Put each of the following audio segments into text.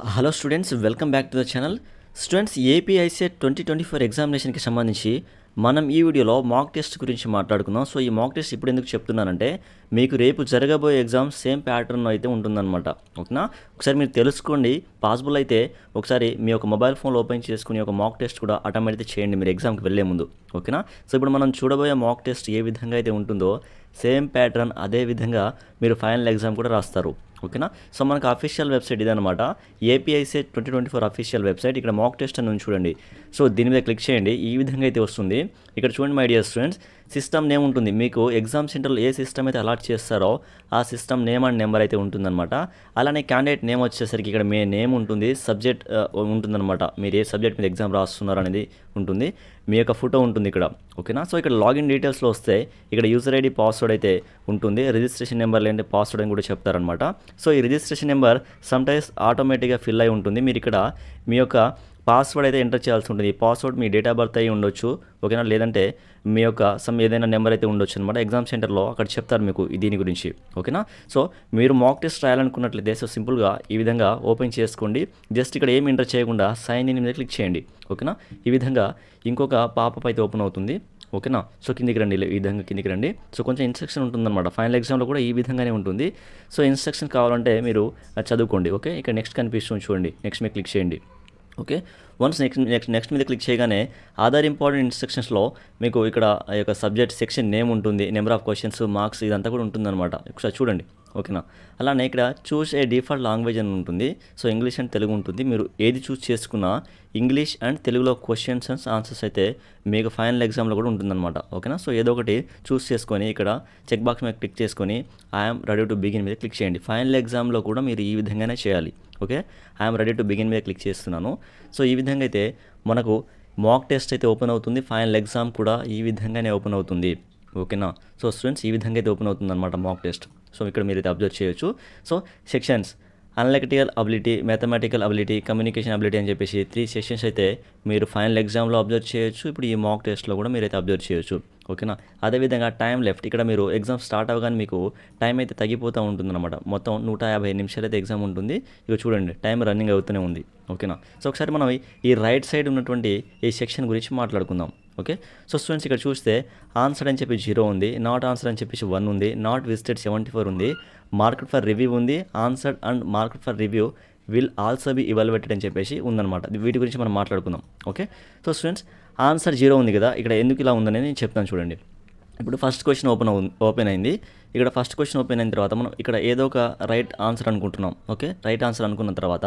Hello students, welcome back to the channel. Students, AP ICET 2024 ఎగ్జామినేషన్కి సంబంధించి మనం ఈ వీడియోలో మాక్ టెస్ట్ గురించి మాట్లాడుకుందాం. సో ఈ మాక్ టెస్ట్ ఇప్పుడు ఎందుకు చెప్తున్నానంటే, మీకు రేపు జరగబోయే ఎగ్జామ్ సేమ్ ప్యాటర్న్ అయితే ఉంటుందన్నమాట. ఓకేనా? ఒకసారి మీరు తెలుసుకోండి. పాసిబుల్ అయితే ఒకసారి మీ యొక్క మొబైల్ ఫోన్లో ఓపెన్ చేసుకుని ఒక మాక్ టెస్ట్ కూడా అటెంప్ట్ అయితే చేయండి మీరు ఎగ్జామ్కి వెళ్ళే ముందు. ఓకేనా? సో ఇప్పుడు మనం చూడబోయే మాక్ టెస్ట్ ఏ విధంగా అయితే ఉంటుందో సేమ్ ప్యాటర్న్ అదే విధంగా మీరు ఫైనల్ ఎగ్జామ్ కూడా రాస్తారు. ఓకేనా? సో మనకు అఫీషియల్ వెబ్సైట్ ఇదనమాట. AP ICET 2024 official website. ఇక్కడ మాక్ టెస్ట్ అని చూడండి. సో దీని మీద క్లిక్ చేయండి. ఈ విధంగా అయితే వస్తుంది. ఇక్కడ చూడండి my dear students, system name ఉంటుంది. మీకు ఎగ్జామ్ సెంటర్లో ఏ సిస్టమ్ అయితే అలాట్ చేస్తారో ఆ సిస్టమ్ నేమ్ అండ్ నెంబర్ అయితే ఉంటుందన్నమాట. అలానే క్యాండిడేట్ నేమ్ వచ్చేసరికి ఇక్కడ మీ నేమ్ ఉంటుంది, సబ్జెక్ట్ ఉంటుందన్నమాట. మీరు ఏ సబ్జెక్ట్ మీద ఎగ్జామ్ రాస్తున్నారు అనేది ఉంటుంది, మీ యొక్క ఫోటో ఉంటుంది ఇక్కడ. ఓకేనా? సో ఇక్కడ లాగిన్ డీటెయిల్స్లో వస్తే ఇక్కడ యూజర్ ఐడి పాస్వర్డ్ అయితే ఉంటుంది, రిజిస్ట్రేషన్ నెంబర్ లేదంటే పాస్వర్డ్ అని కూడా చెప్తారనమాట. సో ఈ రిజిస్ట్రేషన్ నెంబర్ సమ్టైమ్స్ ఆటోమేటిక్గా ఫిల్ అయి ఉంటుంది. మీరు ఇక్కడ మీ యొక్క పాస్వర్డ్ అయితే ఎంటర్ చేయాల్సి ఉంటుంది. ఈ password me date of birth అయి ఉండొచ్చు. ఓకేనా? లేదంటే మీ యొక్క ఏదైనా నెంబర్ అయితే ఉండొచ్చు అనమాట. ఎగ్జామ్ సెంటర్లో అక్కడ చెప్తారు మీకు దీని గురించి. ఓకేనా? సో మీరు మాక్ టెస్ట్ రాయాలనుకున్నట్లయితే సో సింపుల్గా ఈ విధంగా ఓపెన్ చేసుకోండి. జస్ట్ ఇక్కడ ఏం ఎంటర్ చేయకుండా సైన్ ఇన్ మీద క్లిక్ చేయండి. ఓకేనా? ఈ విధంగా ఇంకొక పాపప్ అయితే ఓపెన్ అవుతుంది. ఓకేనా? సో కిందికి రండి, ఈ విధంగా కిందికి రండి. సో కొంచెం ఇన్స్ట్రక్షన్ ఉంటుందన్నమాట. ఫైనల్ ఎగ్జామ్లో కూడా ఈ విధంగానే ఉంటుంది. సో ఇన్స్ట్రక్షన్ కావాలంటే మీరు చదువుకోండి. ఓకే? ఇక్కడ నెక్స్ట్ కనిపిస్తుంది చూడండి. నెక్స్ట్ మీద క్లిక్ చేయండి. ఓకే, వన్స్ నెక్స్ట్ మీద క్లిక్ చేయగానే అదర్ ఇంపార్టెంట్ ఇన్స్ట్రక్షన్స్లో మీకు ఇక్కడ ఆ యొక్క సబ్జెక్ట్ సెక్షన్ నేమ్ ఉంటుంది, నెంబర్ ఆఫ్ క్వశ్చన్స్, మార్క్స్ ఇదంతా కూడా ఉంటుందన్నమాట. ఒకసారి చూడండి. ఓకేనా? అలానే ఇక్కడ చూస్ ఏ డిఫాల్ట్ లాంగ్వేజ్ అని ఉంటుంది. సో ఇంగ్లీష్ అండ్ తెలుగు ఉంటుంది. మీరు ఏది చూస్ చేసుకున్నా ఇంగ్లీష్ అండ్ తెలుగులో క్వశ్చన్స్ అండ్ ఆన్సర్స్ అయితే మీకు ఫైనల్ ఎగ్జామ్లో కూడా ఉంటుందన్నమాట. ఓకేనా? సో ఏదో ఒకటి చూస్ చేసుకొని ఇక్కడ చెక్ బాక్స్ మీద క్లిక్ చేసుకొని ఐఎమ్ రెడీ టు బిగిన్ మీద క్లిక్ చేయండి. ఫైనల్ ఎగ్జామ్లో కూడా మీరు ఈ విధంగానే చేయాలి. Okay, I'm ready to begin మీద క్లిక్ చేస్తున్నాను. సో ఈ విధంగా అయితే మనకు మాక్ టెస్ట్ అయితే ఓపెన్ అవుతుంది. ఫైనల్ ఎగ్జామ్ కూడా ఈ విధంగానే ఓపెన్ అవుతుంది. ఓకేనా? సో స్టూడెంట్స్, ఈ విధంగా అయితే ఓపెన్ అవుతుంది అనమాట మాక్ టెస్ట్. సో ఇక్కడ మీరు అయితే అబ్జర్వ్ చేయొచ్చు. So sections analytical ability, mathematical ability, communication ability అని చెప్పేసి 3 సెషన్స్ అయితే మీరు ఫైనల్ ఎగ్జామ్లో అబ్జర్వ్ చేయొచ్చు. ఇప్పుడు ఈ మాక్ టెస్ట్లో కూడా మీరైతే అబ్జర్వ్ చేయొచ్చు. ఓకేనా? అదేవిధంగా టైం లెఫ్ట్, ఇక్కడ మీరు ఎగ్జామ్ స్టార్ట్ అవ్వగానే మీకు టైం అయితే తగ్గిపోతూ ఉంటుందన్నమాట. మొత్తం 150 నిమిషాలు అయితే ఎగ్జామ్ ఉంటుంది. ఇక చూడండి, టైం రన్నింగ్ అవుతూనే ఉంది. ఓకేనా? సో ఒకసారి మనం ఈ రైట్ సైడ్ ఉన్నటువంటి ఈ సెక్షన్ గురించి మాట్లాడుకుందాం. ఓకే, సో స్టూడెంట్స్ ఇక్కడ చూస్తే ఆన్సర్ అని చెప్పి 0 ఉంది, నాట్ ఆన్సర్ అని చెప్పేసి 1 ఉంది, నాట్ విజిటెడ్ 74 ఉంది, మార్కెట్ ఫర్ రివ్యూ ఉంది, answered and market for review will also be evaluated అని చెప్పేసి ఉందన్నమాట. వీటి గురించి మనం మాట్లాడుకుందాం. ఓకే, సో స్టూడెంట్స్, ఆన్సర్ 0 ఉంది కదా, ఇక్కడ ఎందుకు ఇలా ఉందని నేను చెప్తాను చూడండి. ఇప్పుడు ఫస్ట్ క్వశ్చన్ ఓపెన్ అయింది. ఇక్కడ ఫస్ట్ క్వశ్చన్ ఓపెన్ అయిన తర్వాత మనం ఇక్కడ ఏదో ఒక రైట్ ఆన్సర్ అనుకుంటున్నాం. ఓకే, రైట్ ఆన్సర్ అనుకున్న తర్వాత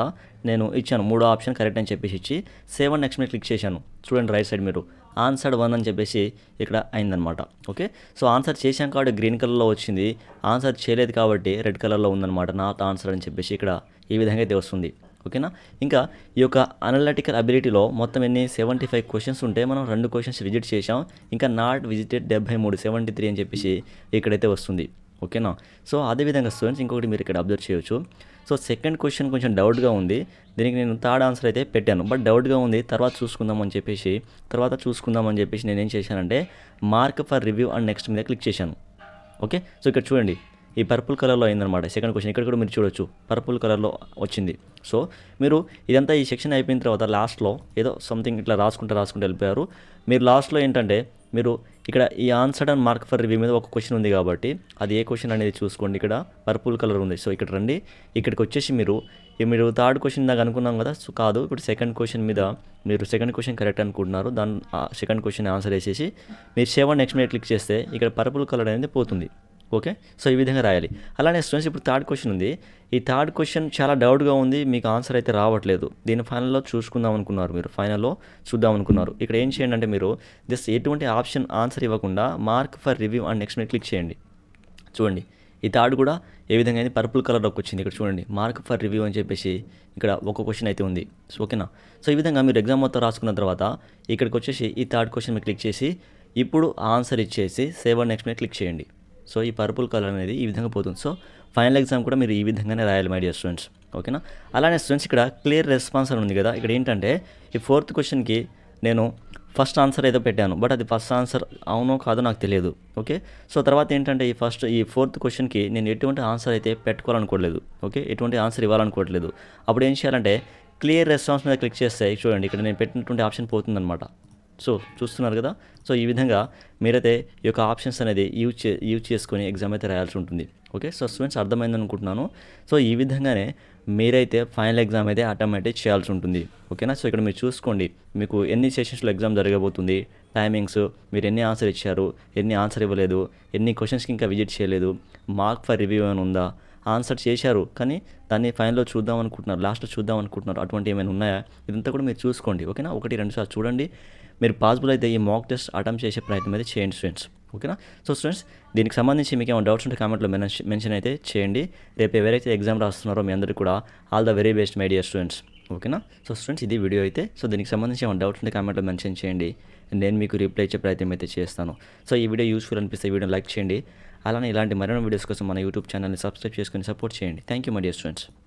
నేను ఇచ్చాను 3వ ఆప్షన్ కరెక్ట్ అని చెప్పేసి ఇచ్చి సేవ్ అండ్ నెక్స్ట్ మీద క్లిక్ చేశాను. చూడండి రైట్ సైడ్ మీరు ఆన్సర్డ్ 1 అని చెప్పేసి ఇక్కడ అయిందనమాట. ఓకే, సో ఆన్సర్ చేశాం కాబట్టి గ్రీన్ కలర్లో వచ్చింది, ఆన్సర్ చేయలేదు కాబట్టి రెడ్ కలర్లో ఉందన్నమాట. నాట్ ఆన్సర్ అని చెప్పేసి ఇక్కడ ఈ విధంగా అయితే వస్తుంది. ఓకేనా? ఇంకా ఈ యొక్క అనలిటికల్ అబిలిటీలో మొత్తం ఎన్ని 75 క్వశ్చన్స్ ఉంటే మనం 2 క్వశ్చన్స్ విజిట్ చేసాం. ఇంకా నాట్ విజిటెడ్ 73, 73 అని చెప్పేసి ఇక్కడైతే వస్తుంది. ఓకేనా? సో అదేవిధంగా స్టూడెంట్స్ ఇంకొకటి మీరు ఇక్కడ అబ్జర్వ్ చేయొచ్చు. సో సెకండ్ క్వశ్చన్ కొంచెం డౌట్గా ఉంది, దీనికి నేను థర్డ్ ఆన్సర్ అయితే పెట్టాను, బట్ డౌట్గా ఉంది, తర్వాత చూసుకుందామని చెప్పేసి నేను ఏం చేశానంటే mark for review and next మీద క్లిక్ చేశాను. ఓకే, సో ఇక్కడ చూడండి ఈ పర్పుల్ కలర్లో అయిందనమాట సెకండ్ క్వశ్చన్. ఇక్కడ కూడా మీరు చూడొచ్చు పర్పుల్ కలర్లో వచ్చింది. సో మీరు ఇదంతా ఈ సెక్షన్ అయిపోయిన తర్వాత లాస్ట్లో ఏదో సంథింగ్ ఇట్లా రాసుకుంటూ వెళ్ళిపోయారు. మీరు లాస్ట్లో ఏంటంటే మీరు ఇక్కడ ఈ answered and mark for review మీద ఒక క్వశ్చన్ ఉంది కాబట్టి అది ఏ క్వశ్చన్ అనేది చూసుకోండి. ఇక్కడ పర్పుల్ కలర్ ఉంది. సో ఇక్కడ రండి, ఇక్కడికి వచ్చేసి మీరు థర్డ్ క్వశ్చన్ దాకా అనుకున్నాం కదా, సో కాదు, ఇప్పుడు సెకండ్ క్వశ్చన్ మీద మీరు సెకండ్ క్వశ్చన్ కరెక్ట్ అనుకుంటున్నారు. దాని సెకండ్ క్వశ్చన్ ఆన్సర్ వేసేసి మీరు సేవ్ నెక్స్ట్ మీద క్లిక్ చేస్తే ఇక్కడ పర్పుల్ కలర్ అనేది పోతుంది. ఓకే, సో ఈ విధంగా రాయాలి. అలానే స్టూడెంట్స్ ఇప్పుడు థర్డ్ క్వశ్చన్ ఉంది. ఈ థర్డ్ క్వశ్చన్ చాలా డౌట్గా ఉంది, మీకు ఆన్సర్ అయితే రావట్లేదు. దీని ఫైనల్లో చూసుకుందాం అనుకున్నారు, మీరు ఫైనల్లో చూద్దాం అనుకున్నారు. ఇక్కడ ఏం చేయండి అంటే మీరు జస్ట్ ఎటువంటి ఆప్షన్ ఆన్సర్ ఇవ్వకుండా mark for review and next మీద క్లిక్ చేయండి. చూడండి ఈ థర్డ్ కూడా ఏ విధంగా అయితే పర్పుల్ కలర్లోకి వచ్చింది. ఇక్కడ చూడండి మార్క్ ఫర్ రివ్యూ అని చెప్పేసి ఇక్కడ ఒక క్వశ్చన్ అయితే ఉంది. సో ఓకేనా? సో ఈ విధంగా మీరు ఎగ్జామ్ మొత్తం రాసుకున్న తర్వాత ఇక్కడికి వచ్చేసి ఈ థర్డ్ క్వశ్చన్ మీద క్లిక్ చేసి ఇప్పుడు ఆన్సర్ ఇచ్చేసి సేవ్ అండ్ నెక్స్ట్ మీద క్లిక్ చేయండి. సో ఈ పర్పుల్ కలర్ అనేది ఈ విధంగా పోతుంది. సో ఫైనల్ ఎగ్జామ్ కూడా మీరు ఈ విధంగానే రాయాలి మై డియర్ స్టూడెంట్స్. ఓకేనా? అలానే స్టూడెంట్స్ ఇక్కడ క్లియర్ రెస్పాన్స్ అని ఉంది కదా, ఇక్కడ ఏంటంటే ఈ ఫోర్త్ క్వశ్చన్కి నేను ఫస్ట్ ఆన్సర్ ఏదో పెట్టాను, బట్ అది ఫస్ట్ ఆన్సర్ అవునో కాదో నాకు తెలియదు. ఓకే, సో తర్వాత ఏంటంటే ఈ ఫోర్త్ క్వశ్చన్కి నేను ఎటువంటి ఆన్సర్ అయితే పెట్టుకోవాలనుకోవట్లేదు. ఓకే, ఎటువంటి ఆన్సర్ ఇవ్వాలనుకోవట్లేదు. అప్పుడు ఏం చేయాలంటే క్లియర్ రెస్పాన్స్ మీద క్లిక్ చేస్తే చూడండి ఇక్కడ నేను పెట్టినటువంటి ఆప్షన్ పోతుందన్నమాట. సో చూస్తున్నారు కదా. సో ఈ విధంగా మీరైతే ఈ యొక్క ఆప్షన్స్ అనేది యూజ్ చేసుకొని ఎగ్జామ్ అయితే రాయాల్సి ఉంటుంది. ఓకే, సో స్టూడెంట్స్ అర్థమైంది అనుకుంటున్నాను. సో ఈ విధంగానే మీరైతే ఫైనల్ ఎగ్జామ్ అయితే అటెంప్ట్ చేయాల్సి ఉంటుంది. ఓకేనా. సో ఇక్కడ మీరు చూసుకోండి మీకు ఎన్ని సెషన్స్లో ఎగ్జామ్ జరగబోతుంది, టైమింగ్స్, మీరు ఎన్ని ఆన్సర్ ఇచ్చారు, ఎన్ని ఆన్సర్ ఇవ్వలేదు, ఎన్ని క్వశ్చన్స్కి ఇంకా విజిట్ చేయలేదు, మార్క్ ఫర్ రివ్యూ ఏమైనా ఉందా, ఆన్సర్ చేశారు కానీ దాన్ని ఫైనల్లో చూద్దాం అనుకుంటున్నారు, లాస్ట్లో చూద్దాం అనుకుంటున్నారు, అటువంటి ఏమైనా ఉన్నాయా, ఇదంతా కూడా మీరు చూసుకోండి. ఓకేనా, 1-2 సార్లు చూడండి. మీరు పాసిబుల్ అయితే ఈ మాక్ టెస్ట్ అటెంప్ట్ చేసే ప్రయత్నం అయితే చేయండి స్టూడెంట్స్. ఓకేనా. సో స్టూడెంట్స్ దీనికి సంబంధించి మీకు ఏమైనా డౌట్స్ ఉంటే కామెంట్లో మెన్షన్ అయితే చేయండి. రేపు ఎవరైతే ఎగ్జామ్ రాస్తున్నారో మీ అందరికీ కూడా all the very best my dear students. ఓకేనా. సో స్టూడెంట్స్ ఇది వీడియో అయితే. సో దీనికి సంబంధించి ఏమైనా డౌట్స్ ఉంటే కామెంట్లో మెన్షన్ చేయండి, నేను మీకు రిప్లై ఇచ్చే ప్రయత్నం అయితే చేస్తాను. సో ఈ వీడియో యూస్ఫుల్ అనిపిస్తే ఈ వీడియో లైక్ చేయండి. అలానే ఇలాంటి మరిన్ని వీడియోస్ కోసం మన యూట్యూబ్ ఛానల్ని సబ్స్క్రైబ్ చేసుకొని సపోర్ట్ చేయండి. Thank you my dear students.